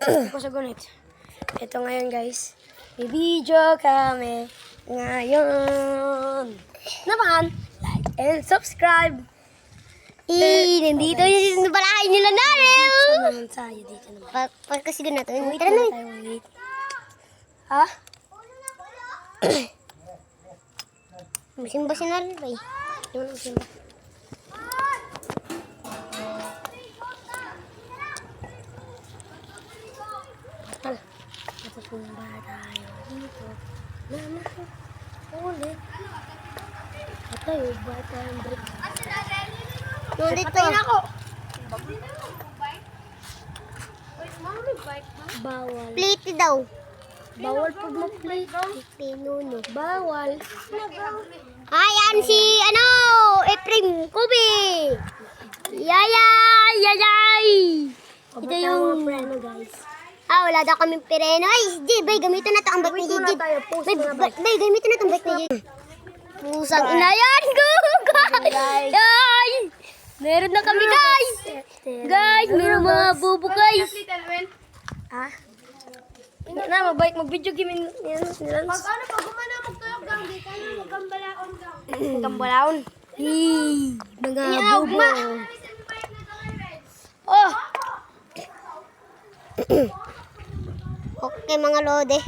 Hindi ko sa gunit. Ito ngayon guys. May video kami ngayon. Naman, like and subscribe. Nandito yung balahay nila Narel. Saan naman tayo dito naman? Pagkasigan natin. Wait Tara na na. tayo, wait. Ha? Masimba si Narel ba eh? Yung simba. Tala. Matutumba tayo dito. Mama, ulit. At tayo, ba tayong break? Nandito. Patayin ako. Bawal. Plate daw. Bawal pag ma-plate. Pinuno. Bawal. Ayan si Efrem Kubi. Yayay! Yayay! Ito yung preno guys. Wala daw kaming pireno. Ay, Bay, gamitin na ito ang bike ni Wait muna Gigi. tayo. Post na ba? Bay, gamitin na ito ang bike ni Gigi. Pusang inayan ko! Guys. Guys! Meron na kami, guys! Guys, meron mga bubo, guys! Ah? Na, mag-video game yan. Pag gumana magtulog lang, di kayo magambalaon lang. Gambalaon. Mga Yaw, bubo. ma. Oh! Okay, mga lode.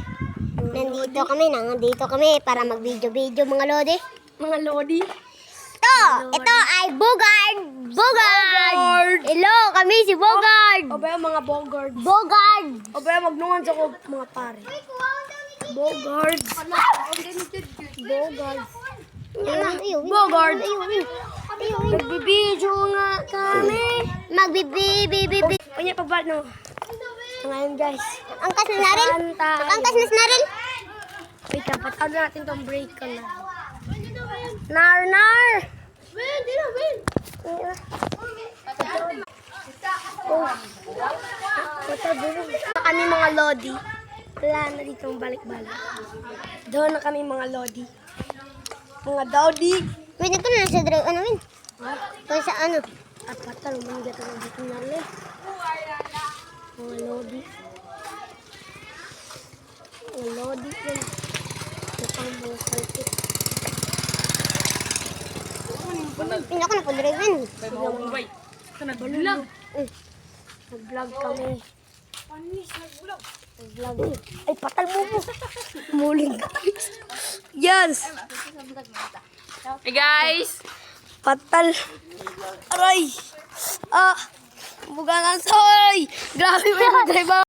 Nandito kami para mag-video-video, mga lode. Mga lodi. Ito ay Bogard! Bogard! Hello, kami si Bogard! O ba yung mga Bogard? Bogard! O ba yung magnungan sa ko mga pare? Bogard. Bogard. Bogard. Nagbibidyo nga kami. Magbibi. Kanya pagbalik no. Ngayon guys. Angkas na Narel? Kanta. Angkas na Narel? Wait lang, patawag natin tong break ko na. Nar! Win, di na, win. Kami mga lodi. Wala na dito ang balik-balik. Doon na kami mga lodi. Mga dodi. Wait, ito na sa drive. Win? Ha? Ito sa ano? At patal, manigat ako dito na rin. Mga lodi. Mga lodi yan. Mukhang mga salpit. Hindi ako na po drive. Win. Nag-vlog. Nag-vlog kami. Nag-vlog. Ay, patal mo po. Muling guys. Yes. Hey guys! Patal. Aray. Buga ng soy. Grabe mo yung drive.